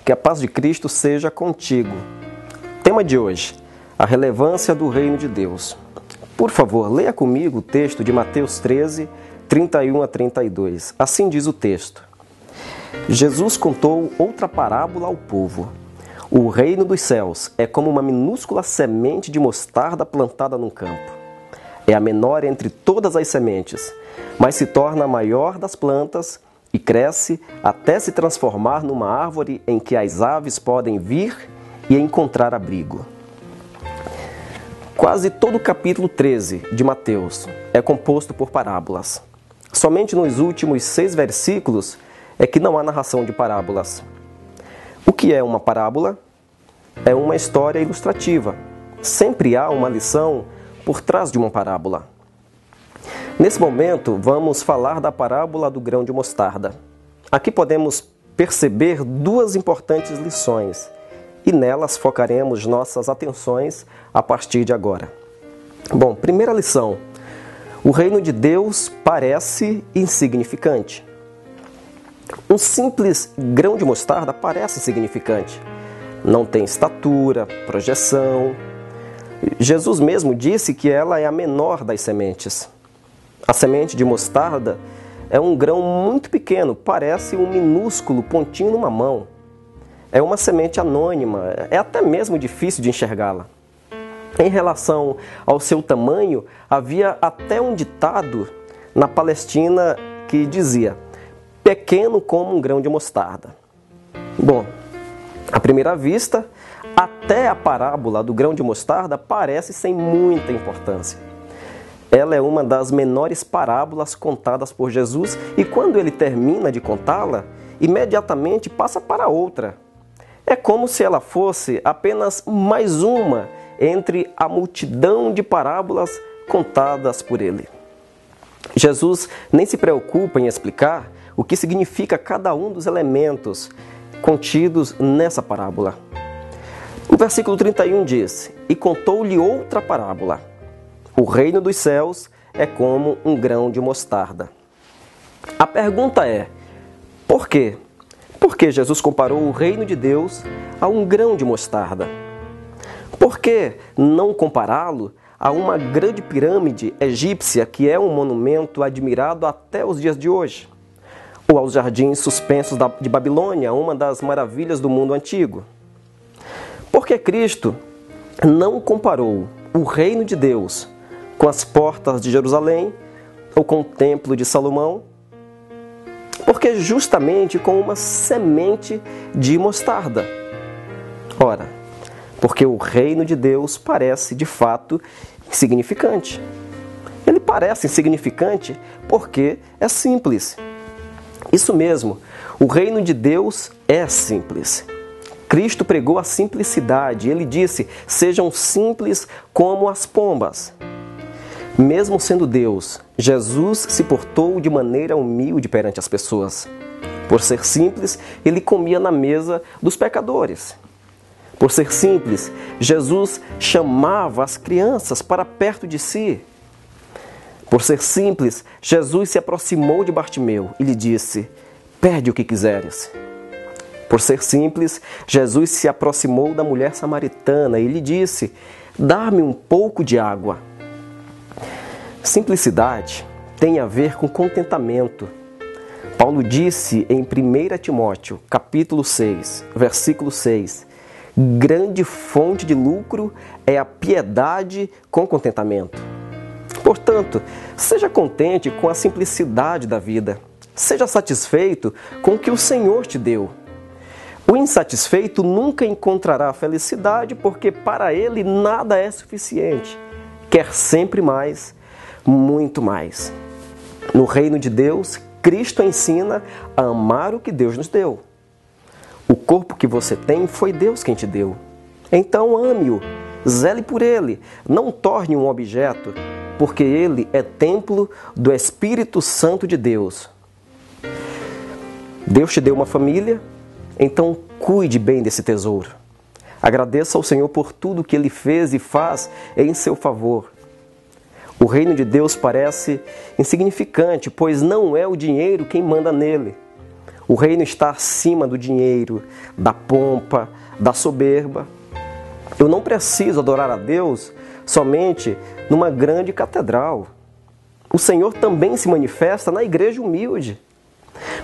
Que a paz de Cristo seja contigo. Tema de hoje: a relevância do reino de Deus. Por favor, leia comigo o texto de Mateus 13, 31 a 32. Assim diz o texto. Jesus contou outra parábola ao povo. O reino dos céus é como uma minúscula semente de mostarda plantada num campo. É a menor entre todas as sementes, mas se torna a maior das plantas e cresce até se transformar numa árvore em que as aves podem vir e encontrar abrigo. Quase todo o capítulo 13 de Mateus é composto por parábolas. Somente nos últimos 6 versículos é que não há narração de parábolas. O que é uma parábola? É uma história ilustrativa. Sempre há uma lição por trás de uma parábola. Nesse momento, vamos falar da parábola do grão de mostarda. Aqui podemos perceber 2 importantes lições e nelas focaremos nossas atenções a partir de agora. Bom, primeira lição: o reino de Deus parece insignificante. Um simples grão de mostarda parece insignificante. Não tem estatura, projeção. Jesus mesmo disse que ela é a menor das sementes. A semente de mostarda é um grão muito pequeno, parece um minúsculo pontinho numa mão. É uma semente anônima, é até mesmo difícil de enxergá-la. Em relação ao seu tamanho, havia até um ditado na Palestina que dizia: pequeno como um grão de mostarda. Bom, à primeira vista, até a parábola do grão de mostarda parece sem muita importância. Ela é uma das menores parábolas contadas por Jesus e quando ele termina de contá-la, imediatamente passa para outra. É como se ela fosse apenas mais uma entre a multidão de parábolas contadas por ele. Jesus nem se preocupa em explicar o que significa cada um dos elementos contidos nessa parábola. O versículo 31 diz: E contou-lhe outra parábola. O reino dos céus é como um grão de mostarda. A pergunta é: por quê? Por que Jesus comparou o reino de Deus a um grão de mostarda? Por que não compará-lo a uma grande pirâmide egípcia que é um monumento admirado até os dias de hoje? Ou aos jardins suspensos de Babilônia, uma das maravilhas do mundo antigo? Por que Cristo não comparou o reino de Deus com as portas de Jerusalém ou com o templo de Salomão? Porque justamente com uma semente de mostarda. Ora, porque o reino de Deus parece de fato insignificante. Ele parece insignificante porque é simples. Isso mesmo, o reino de Deus é simples. Cristo pregou a simplicidade. Ele disse: sejam simples como as pombas. Mesmo sendo Deus, Jesus se portou de maneira humilde perante as pessoas. Por ser simples, ele comia na mesa dos pecadores. Por ser simples, Jesus chamava as crianças para perto de si. Por ser simples, Jesus se aproximou de Bartimeu e lhe disse: pede o que quiseres. Por ser simples, Jesus se aproximou da mulher samaritana e lhe disse: dá-me um pouco de água. Simplicidade tem a ver com contentamento. Paulo disse em 1 Timóteo, capítulo 6, versículo 6, grande fonte de lucro é a piedade com contentamento. Portanto, seja contente com a simplicidade da vida. Seja satisfeito com o que o Senhor te deu. O insatisfeito nunca encontrará felicidade porque para ele nada é suficiente. Quer sempre mais, muito mais. No reino de Deus, Cristo ensina a amar o que Deus nos deu. O corpo que você tem foi Deus quem te deu. Então ame-o, zele por ele, não torne um objeto, porque ele é templo do Espírito Santo de Deus. Deus te deu uma família, então cuide bem desse tesouro. Agradeça ao Senhor por tudo que Ele fez e faz em seu favor. O reino de Deus parece insignificante, pois não é o dinheiro quem manda nele. O reino está acima do dinheiro, da pompa, da soberba. Eu não preciso adorar a Deus somente numa grande catedral. O Senhor também se manifesta na igreja humilde.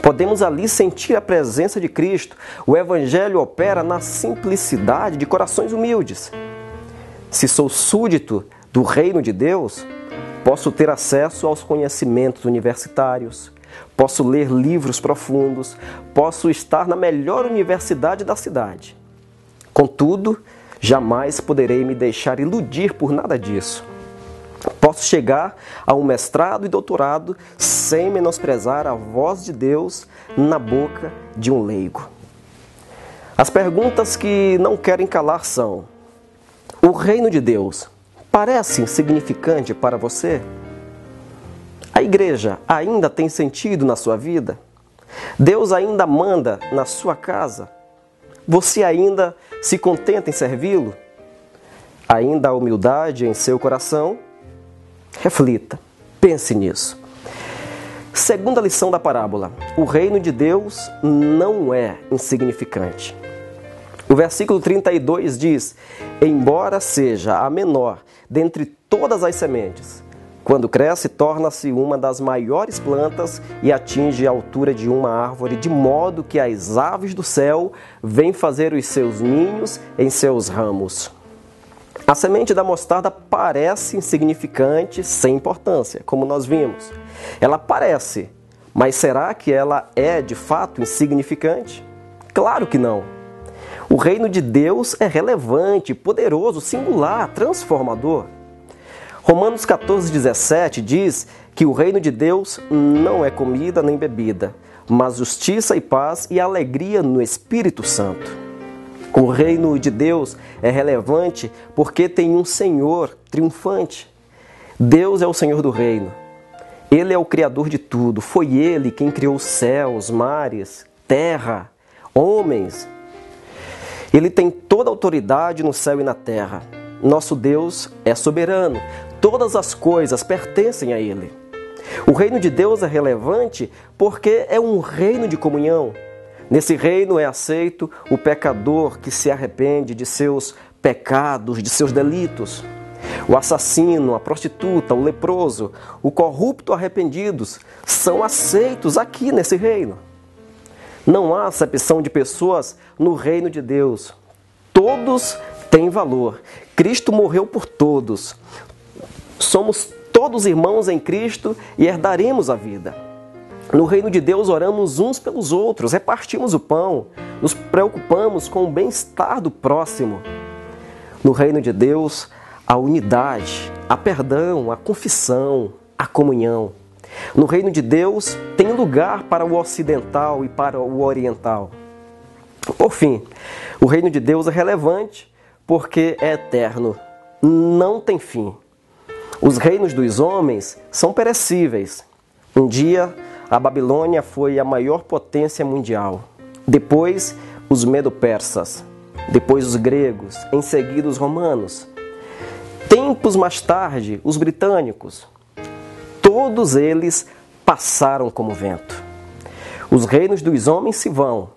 Podemos ali sentir a presença de Cristo. O Evangelho opera na simplicidade de corações humildes. Se sou súdito do reino de Deus, posso ter acesso aos conhecimentos universitários, posso ler livros profundos, posso estar na melhor universidade da cidade. Contudo, jamais poderei me deixar iludir por nada disso. Posso chegar a um mestrado e doutorado sem menosprezar a voz de Deus na boca de um leigo. As perguntas que não querem calar são: o reino de Deus parece insignificante para você? A igreja ainda tem sentido na sua vida? Deus ainda manda na sua casa? Você ainda se contenta em servi-lo? Ainda há humildade em seu coração? Reflita, pense nisso. Segunda lição da parábola: o reino de Deus não é insignificante. O versículo 32 diz: embora seja a menor dentre todas as sementes, quando cresce, torna-se uma das maiores plantas e atinge a altura de uma árvore, de modo que as aves do céu vêm fazer os seus ninhos em seus ramos. A semente da mostarda parece insignificante, sem importância, como nós vimos. Ela parece, mas será que ela é de fato insignificante? Claro que não. O reino de Deus é relevante, poderoso, singular, transformador. Romanos 14:17 diz que o reino de Deus não é comida nem bebida, mas justiça e paz e alegria no Espírito Santo. O reino de Deus é relevante porque tem um Senhor triunfante. Deus é o Senhor do reino. Ele é o Criador de tudo. Foi Ele quem criou os céus, mares, terra, homens. Ele tem toda a autoridade no céu e na terra. Nosso Deus é soberano. Todas as coisas pertencem a Ele. O reino de Deus é relevante porque é um reino de comunhão. Nesse reino é aceito o pecador que se arrepende de seus pecados, de seus delitos. O assassino, a prostituta, o leproso, o corrupto arrependidos são aceitos aqui nesse reino. Não há acepção de pessoas no reino de Deus. Todos têm valor. Cristo morreu por todos. Somos todos irmãos em Cristo e herdaremos a vida. No reino de Deus oramos uns pelos outros, repartimos o pão, nos preocupamos com o bem-estar do próximo. No reino de Deus, a unidade, a perdão, a confissão, a comunhão. No reino de Deus, tem lugar para o ocidental e para o oriental. Por fim, o reino de Deus é relevante porque é eterno, não tem fim. Os reinos dos homens são perecíveis. Um dia, a Babilônia foi a maior potência mundial. Depois, os medo-persas. Depois, os gregos. Em seguida, os romanos. Tempos mais tarde, os britânicos. Todos eles passaram como vento. Os reinos dos homens se vão,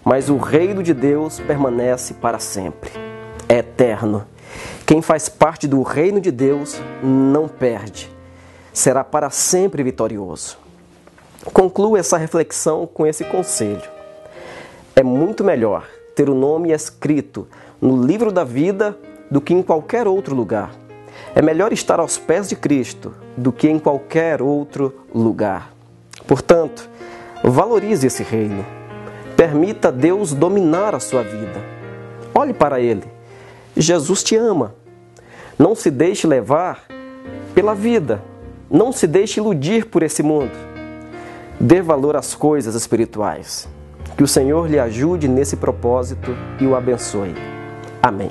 mas o reino de Deus permanece para sempre. É eterno. Quem faz parte do reino de Deus não perde. Será para sempre vitorioso. Concluo essa reflexão com esse conselho. É muito melhor ter o nome escrito no livro da vida do que em qualquer outro lugar. É melhor estar aos pés de Cristo do que em qualquer outro lugar. Portanto, valorize esse reino. Permita Deus dominar a sua vida. Olhe para Ele. Jesus te ama. Não se deixe levar pela vida. Não se deixe iludir por esse mundo. Dê valor às coisas espirituais. Que o Senhor lhe ajude nesse propósito e o abençoe. Amém.